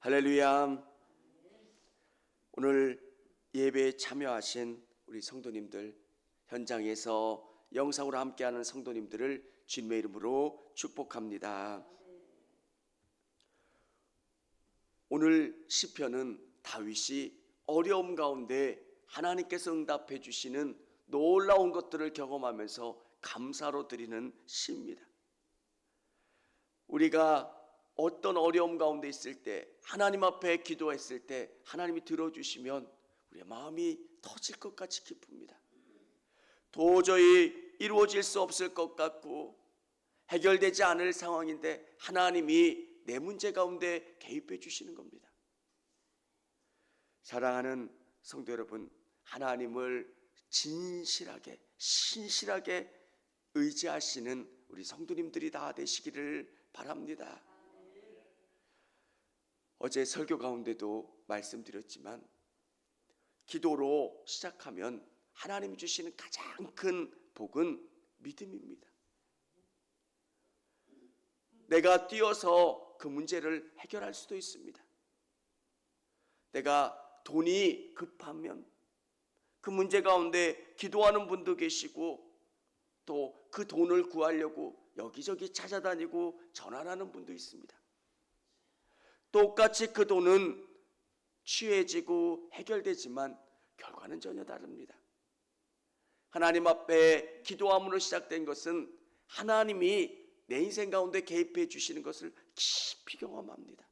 할렐루야. 오늘 예배에 참여하신 우리 성도님들, 현장에서 영상으로 함께하는 성도님들을 주님의 이름으로 축복합니다. 오늘 시편은 다윗이 어려움 가운데 하나님께서 응답해 주시는 놀라운 것들을 경험하면서 감사로 드리는 시입니다. 우리가 어떤 어려움 가운데 있을 때, 하나님 앞에 기도했을 때 하나님이 들어주시면 우리의 마음이 터질 것 같이 기쁩니다. 도저히 이루어질 수 없을 것 같고 해결되지 않을 상황인데 하나님이 내 문제 가운데 개입해 주시는 겁니다. 사랑하는 성도 여러분, 하나님을 진실하게 신실하게 의지하시는 우리 성도님들이 다 되시기를 바랍니다. 어제 설교 가운데도 말씀드렸지만 기도로 시작하면 하나님이 주시는 가장 큰 복은 믿음입니다. 내가 뛰어서 그 문제를 해결할 수도 있습니다. 내가 돈이 급하면 그 문제 가운데 기도하는 분도 계시고 또 그 돈을 구하려고 여기저기 찾아다니고 전화하는 분도 있습니다. 똑같이 그 돈은 취해지고 해결되지만 결과는 전혀 다릅니다. 하나님 앞에 기도함으로 시작된 것은 하나님이 내 인생 가운데 개입해 주시는 것을 깊이 경험합니다.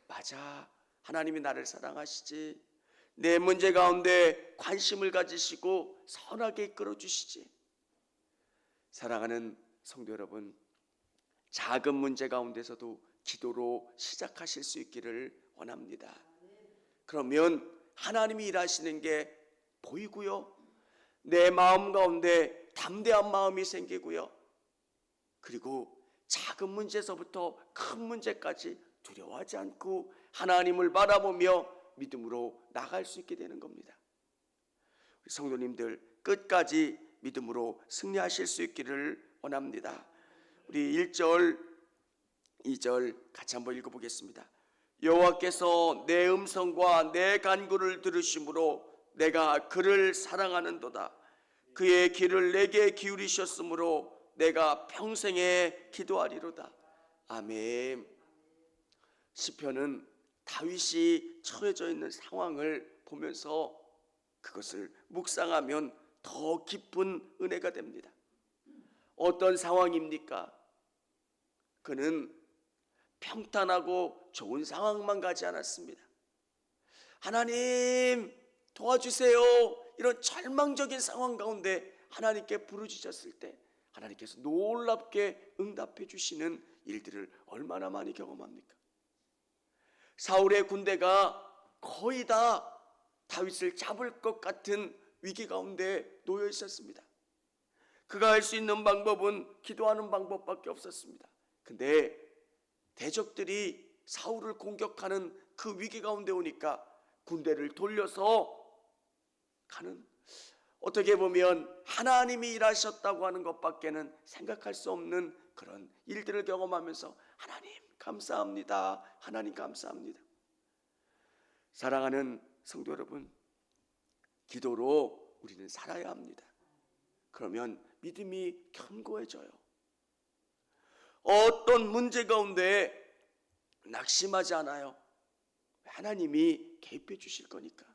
맞아, 하나님이 나를 사랑하시지, 내 문제 가운데 관심을 가지시고 선하게 이끌어 주시지. 사랑하는 성도 여러분, 작은 문제 가운데서도 기도로 시작하실 수 있기를 원합니다. 그러면 하나님이 일하시는 게 보이고요, 내 마음 가운데 담대한 마음이 생기고요, 그리고 작은 문제에서부터 큰 문제까지 두려워하지 않고 하나님을 바라보며 믿음으로 나갈 수 있게 되는 겁니다. 우리 성도님들 끝까지 믿음으로 승리하실 수 있기를 원합니다. 우리 1절 2절 같이 한번 읽어보겠습니다. 여호와께서 내 음성과 내 간구를 들으심으로 내가 그를 사랑하는도다. 그의 귀를 내게 기울이셨으므로 내가 평생에 기도하리로다. 아멘. 시편은 다윗이 처해져 있는 상황을 보면서 그것을 묵상하면 더 깊은 은혜가 됩니다. 어떤 상황입니까? 그는 평탄하고 좋은 상황만 가지 않았습니다. 하나님 도와주세요, 이런 절망적인 상황 가운데 하나님께 부르짖었을 때 하나님께서 놀랍게 응답해 주시는 일들을 얼마나 많이 경험합니까? 사울의 군대가 거의 다 다윗을 잡을 것 같은 위기 가운데 놓여 있었습니다. 그가 할 수 있는 방법은 기도하는 방법밖에 없었습니다. 근데 대적들이 사울을 공격하는 그 위기 가운데 오니까 군대를 돌려서 가는, 어떻게 보면 하나님이 일하셨다고 하는 것밖에는 생각할 수 없는 그런 일들을 경험하면서 하나님 감사합니다, 하나님 감사합니다. 사랑하는 성도 여러분, 기도로 우리는 살아야 합니다. 그러면 믿음이 견고해져요. 어떤 문제 가운데 낙심하지 않아요. 하나님이 개입해 주실 거니까.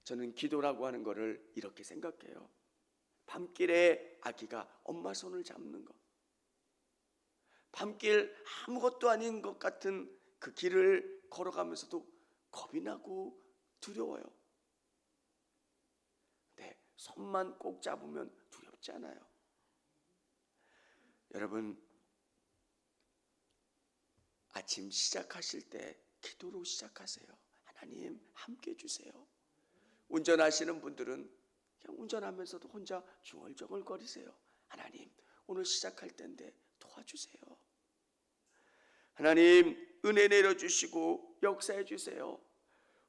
저는 기도라고 하는 것을 이렇게 생각해요. 밤길에 아기가 엄마 손을 잡는 것, 밤길 아무것도 아닌 것 같은 그 길을 걸어가면서도 겁이 나고 두려워요. 근데 손만 꼭 잡으면 두렵지 않아요. 여러분, 아침 시작하실 때 기도로 시작하세요. 하나님 함께 해주세요. 운전하시는 분들은 그냥 운전하면서도 혼자 중얼중얼거리세요. 하나님 오늘 시작할 때인데 도와주세요. 하나님 은혜 내려주시고 역사해 주세요.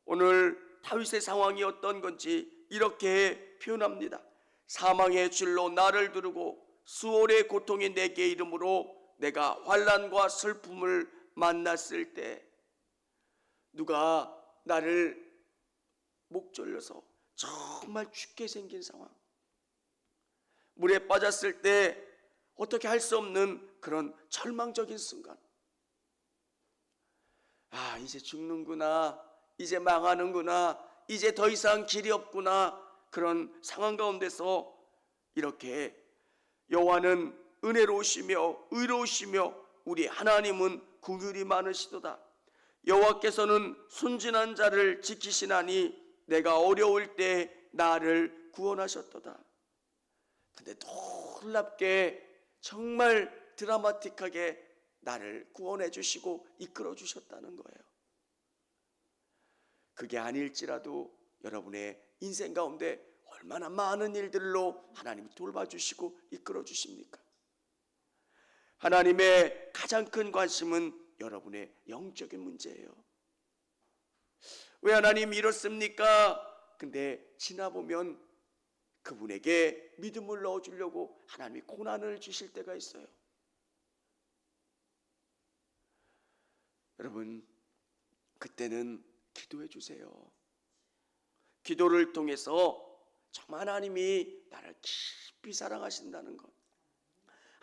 오늘 다윗의 상황이 어떤 건지 이렇게 표현합니다. 사망의 줄로 나를 두르고 수월의 고통이 내게 이름으로 내가 환난과 슬픔을 만났을 때 누가 나를 목 졸려서 정말 죽게 생긴 상황, 물에 빠졌을 때 어떻게 할 수 없는 그런 절망적인 순간, 아, 이제 죽는구나, 이제 망하는구나, 이제 더 이상 길이 없구나, 그런 상황 가운데서 이렇게 여호와는 은혜로우시며 의로우시며 우리 하나님은 긍휼이 많으시도다. 여호와께서는 순진한 자를 지키시나니 내가 어려울 때 나를 구원하셨도다. 근데 놀랍게 정말 드라마틱하게 나를 구원해 주시고 이끌어 주셨다는 거예요. 그게 아닐지라도 여러분의 인생 가운데 얼마나 많은 일들로 하나님이 돌봐주시고 이끌어 주십니까? 하나님의 가장 큰 관심은 여러분의 영적인 문제예요. 왜 하나님 이렇습니까? 근데 지나보면 그분에게 믿음을 넣어주려고 하나님이 고난을 주실 때가 있어요. 여러분, 그때는 기도해 주세요. 기도를 통해서 정말 하나님이 나를 깊이 사랑하신다는 것,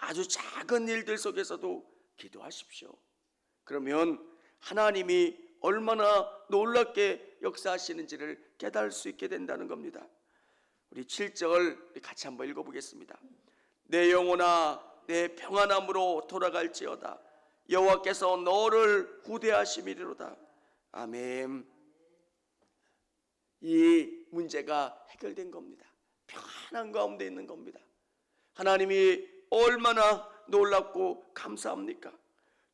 아주 작은 일들 속에서도 기도하십시오. 그러면 하나님이 얼마나 놀랍게 역사하시는지를 깨달을 수 있게 된다는 겁니다. 우리 7절 같이 한번 읽어보겠습니다. 내 영혼아 내 평안함으로 돌아갈지어다. 여호와께서 너를 후대하심이리로다. 아멘. 이 문제가 해결된 겁니다. 평안한 가운데 있는 겁니다. 하나님이 얼마나 놀랍고 감사합니까?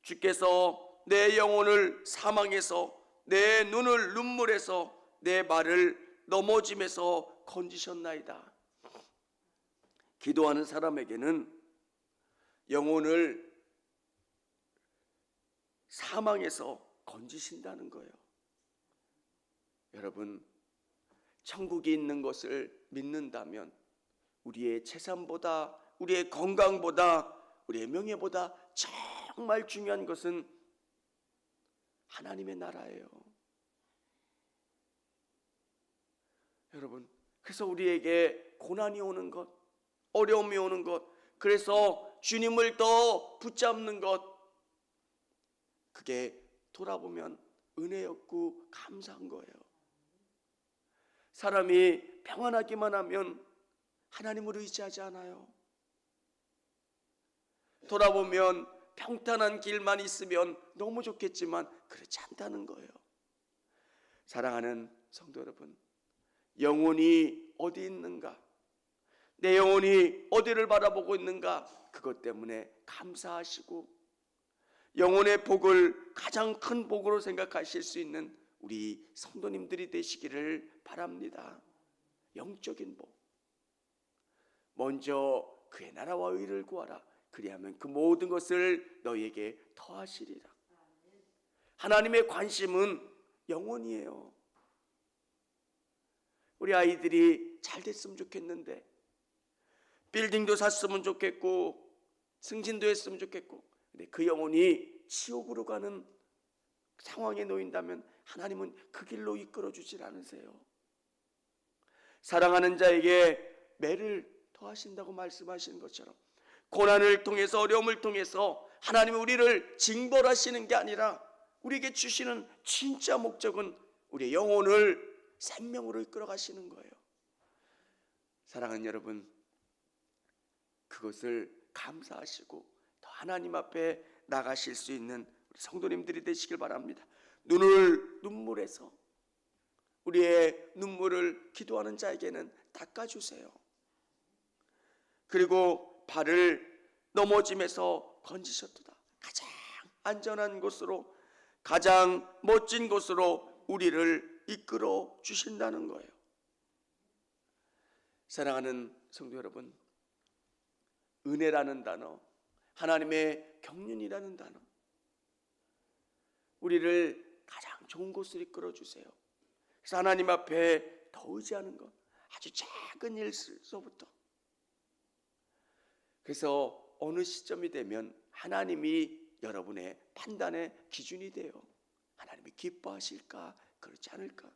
주께서 내 영혼을 사망에서, 내 눈을 눈물에서, 내 발을 넘어짐에서 건지셨나이다. 기도하는 사람에게는 영혼을 사망에서 건지신다는 거예요. 여러분, 천국이 있는 것을 믿는다면 우리의 재산보다, 우리의 건강보다, 우리의 명예보다 정말 중요한 것은 하나님의 나라예요. 여러분, 그래서 우리에게 고난이 오는 것, 어려움이 오는 것, 그래서 주님을 더 붙잡는 것, 그게 돌아보면 은혜였고 감사한 거예요. 사람이 평안하기만 하면 하나님을 의지하지 않아요. 돌아보면 평탄한 길만 있으면 너무 좋겠지만 그렇지 않다는 거예요. 사랑하는 성도 여러분, 영혼이 어디 있는가? 내 영혼이 어디를 바라보고 있는가? 그것 때문에 감사하시고 영혼의 복을 가장 큰 복으로 생각하실 수 있는 우리 성도님들이 되시기를 바랍니다. 영적인 복. 먼저 그의 나라와 의를 구하라. 그리하면 그 모든 것을 너희에게 더하시리라. 하나님의 관심은 영혼이에요. 우리 아이들이 잘 됐으면 좋겠는데, 빌딩도 샀으면 좋겠고 승진도 했으면 좋겠고, 근데 그 영혼이 지옥으로 가는 상황에 놓인다면 하나님은 그 길로 이끌어 주질 않으세요. 사랑하는 자에게 매를 더하신다고 말씀하시는 것처럼 고난을 통해서, 어려움을 통해서 하나님은 우리를 징벌하시는 게 아니라 우리에게 주시는 진짜 목적은 우리의 영혼을 생명으로 이끌어 가시는 거예요. 사랑하는 여러분, 그것을 감사하시고 더 하나님 앞에 나가실 수 있는 우리 성도님들이 되시길 바랍니다. 눈을 눈물에서, 우리의 눈물을 기도하는 자에게는 닦아주세요. 그리고 발을 넘어짐에서 건지셨도다. 가장 안전한 곳으로, 가장 멋진 곳으로 우리를 이끌어 주신다는 거예요. 사랑하는 성도 여러분, 은혜라는 단어, 하나님의 경륜이라는 단어, 우리를 가장 좋은 곳으로 이끌어 주세요. 그래서 하나님 앞에 더 의지하는 것, 아주 작은 일서부터. 그래서 어느 시점이 되면 하나님이 여러분의 판단의 기준이 돼요. 하나님이 기뻐하실까, 그렇지 않을까?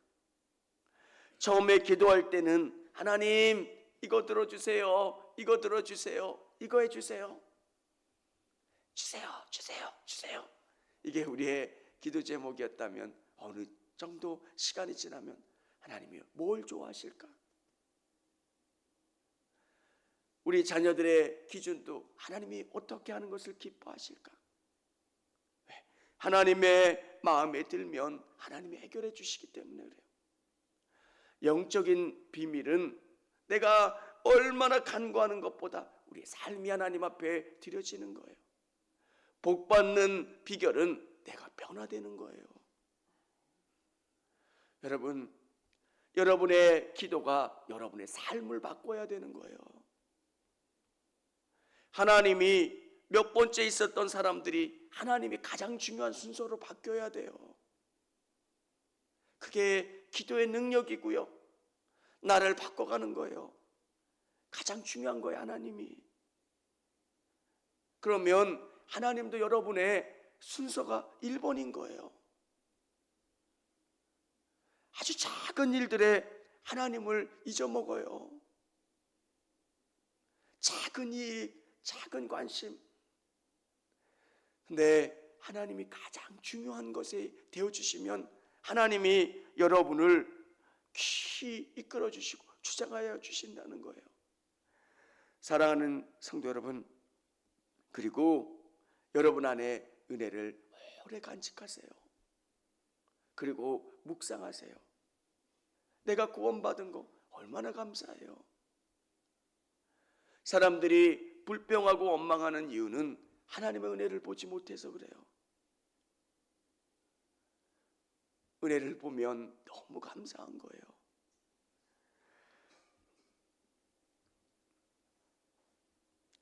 처음에 기도할 때는 하나님 이거 들어주세요, 이거 들어주세요, 이거 해주세요, 주세요. 이게 우리의 기도 제목이었다면 어느 정도 시간이 지나면 하나님이 뭘 좋아하실까? 우리 자녀들의 기준도 하나님이 어떻게 하는 것을 기뻐하실까? 하나님의 마음에 들면 하나님이 해결해 주시기 때문에 그래요. 영적인 비밀은 내가 얼마나 간구하는 것보다 우리의 삶이 하나님 앞에 드려지는 거예요. 복 받는 비결은 내가 변화되는 거예요. 여러분, 여러분의 기도가 여러분의 삶을 바꿔야 되는 거예요. 하나님이 몇 번째 있었던 사람들이 하나님이 가장 중요한 순서로 바뀌어야 돼요. 그게 기도의 능력이고요. 나를 바꿔가는 거예요. 가장 중요한 거예요, 하나님이. 그러면 하나님도 여러분의 순서가 1번인 거예요. 아주 작은 일들에 하나님을 잊어먹어요. 작은 이익, 작은 관심. 근데 하나님이 가장 중요한 것에 되어주시면 하나님이 여러분을 귀히 이끌어 주시고 주장하여 주신다는 거예요. 사랑하는 성도 여러분, 그리고 여러분 안에 은혜를 오래 간직하세요. 그리고 묵상하세요. 내가 구원받은 거 얼마나 감사해요. 사람들이 불평하고 원망하는 이유는 하나님의 은혜를 보지 못해서 그래요. 은혜를 보면 너무 감사한 거예요.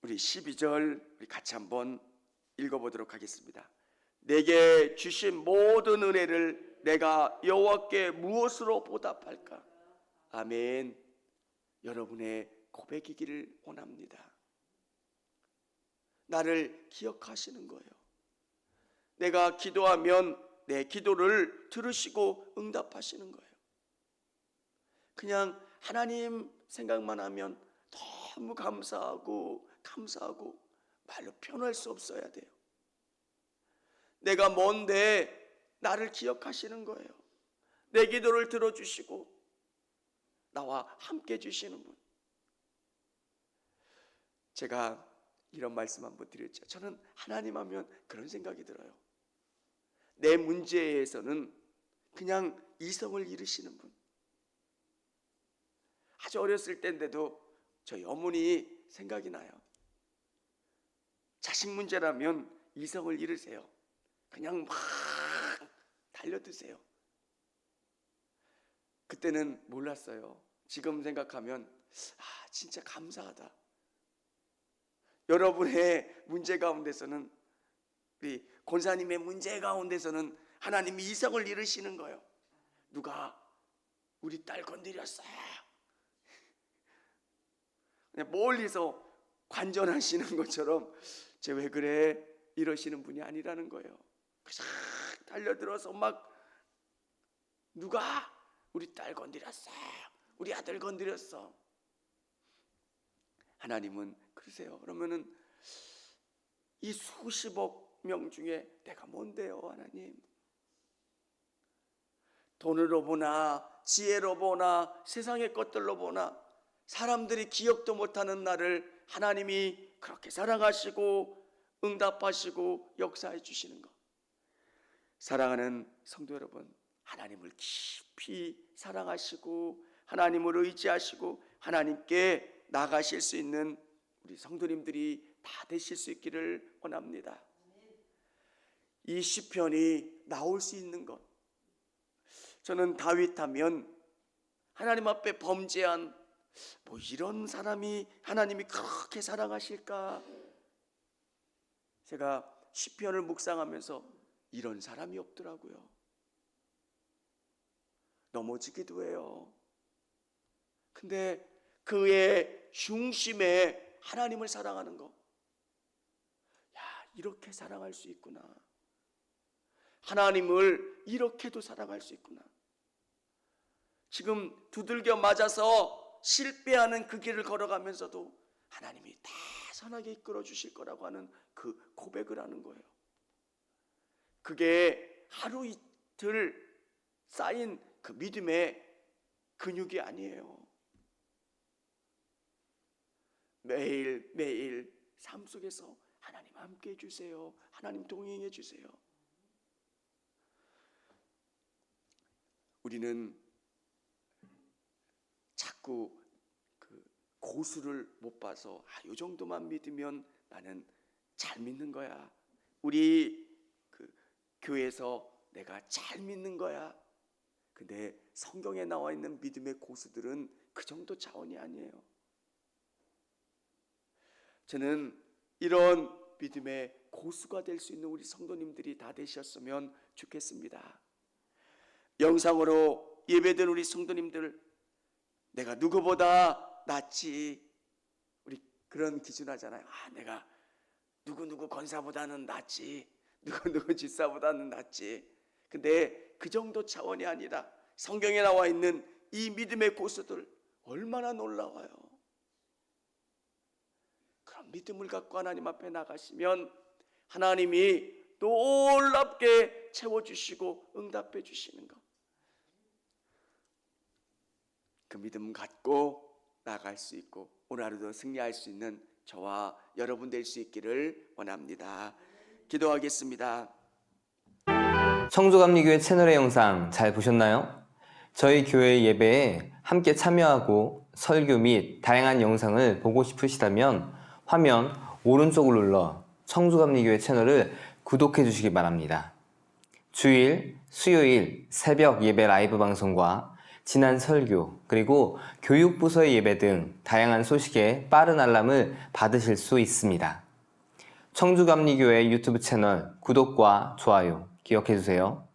우리 12절 우리 같이 한번 읽어보도록 하겠습니다. 내게 주신 모든 은혜를 내가 여호와께 무엇으로 보답할까? 아멘. 여러분의 고백이기를 원합니다. 나를 기억하시는 거예요. 내가 기도하면 내 기도를 들으시고 응답하시는 거예요. 그냥 하나님 생각만 하면 너무 감사하고 말로 표현할 수 없어야 돼요. 내가 뭔데 나를 기억하시는 거예요. 내 기도를 들어주시고 나와 함께 해주시는 분. 제가 이런 말씀 한번 드렸죠. 저는 하나님 하면 그런 생각이 들어요. 내 문제에서는 그냥 이성을 잃으시는 분. 아주 어렸을 때인데도 저희 어머니 생각이 나요. 자식 문제라면 이성을 잃으세요. 그냥 막 달려드세요. 그때는 몰랐어요. 지금 생각하면 진짜 감사하다. 여러분의 문제 가운데서는, 우리 권사님의 문제 가운데서는 하나님이 이성을 잃으시는 거예요. 누가 우리 딸 건드렸어. 그냥 멀리서 관전하시는 것처럼 쟤 왜 그래? 이러시는 분이 아니라는 거예요. 싹 달려들어서 막 누가 우리 딸 건드렸어. 우리 아들 건드렸어. 하나님은 그러세요. 그러면은 이 수십억 명 중에 내가 뭔데요, 하나님? 돈으로 보나 지혜로 보나 세상의 것들로 보나 사람들이 기억도 못하는 나를 하나님이 그렇게 사랑하시고 응답하시고 역사해 주시는 것. 사랑하는 성도 여러분, 하나님을 깊이 사랑하시고 하나님을 의지하시고 하나님께 나가실 수 있는 우리 성도님들이 다 되실 수 있기를 원합니다. 이 시편이 나올 수 있는 것, 저는 다윗하면 하나님 앞에 범죄한 이런 사람이 하나님이 그렇게 사랑하실까? 제가 시편을 묵상하면서 이런 사람이 없더라고요. 넘어지기도 해요. 근데 그의 중심에 하나님을 사랑하는 것, 이렇게 사랑할 수 있구나. 하나님을 이렇게도 사랑할 수 있구나. 지금 두들겨 맞아서 실패하는 그 길을 걸어가면서도 하나님이 다 선하게 이끌어 주실 거라고 하는 그 고백을 하는 거예요. 그게 하루 이틀 쌓인 그 믿음의 근육이 아니에요. 매일매일 삶 속에서 하나님 함께 해주세요. 하나님 동행해 주세요. 우리는 자꾸 그 고수를 못 봐서 이 정도만 믿으면 나는 잘 믿는 거야. 우리 그 교회에서 내가 잘 믿는 거야. 근데 성경에 나와 있는 믿음의 고수들은 그 정도 차원이 아니에요. 저는 이런 믿음의 고수가 될 수 있는 우리 성도님들이 다 되셨으면 좋겠습니다. 영상으로 예배된 우리 성도님들, 내가 누구보다 낫지, 우리 그런 기준 하잖아요. 내가 누구 권사보다는 낫지, 누구 집사보다는 낫지. 근데 그 정도 차원이 아니라 성경에 나와 있는 이 믿음의 고수들 얼마나 놀라워요. 그런 믿음을 갖고 하나님 앞에 나가시면 하나님이 놀랍게 채워주시고 응답해 주시는 것, 그 믿음 갖고 나갈 수 있고 오늘 하루도 승리할 수 있는 저와 여러분 될 수 있기를 원합니다. 기도하겠습니다. 청주감리교회 채널의 영상 잘 보셨나요? 저희 교회 예배에 함께 참여하고 설교 및 다양한 영상을 보고 싶으시다면 화면 오른쪽을 눌러 청주감리교회 채널을 구독해 주시기 바랍니다. 주일, 수요일 새벽 예배 라이브 방송과 지난 설교, 그리고 교육부서의 예배 등 다양한 소식에 빠른 알람을 받으실 수 있습니다. 청주감리교회 유튜브 채널 구독과 좋아요 기억해 주세요.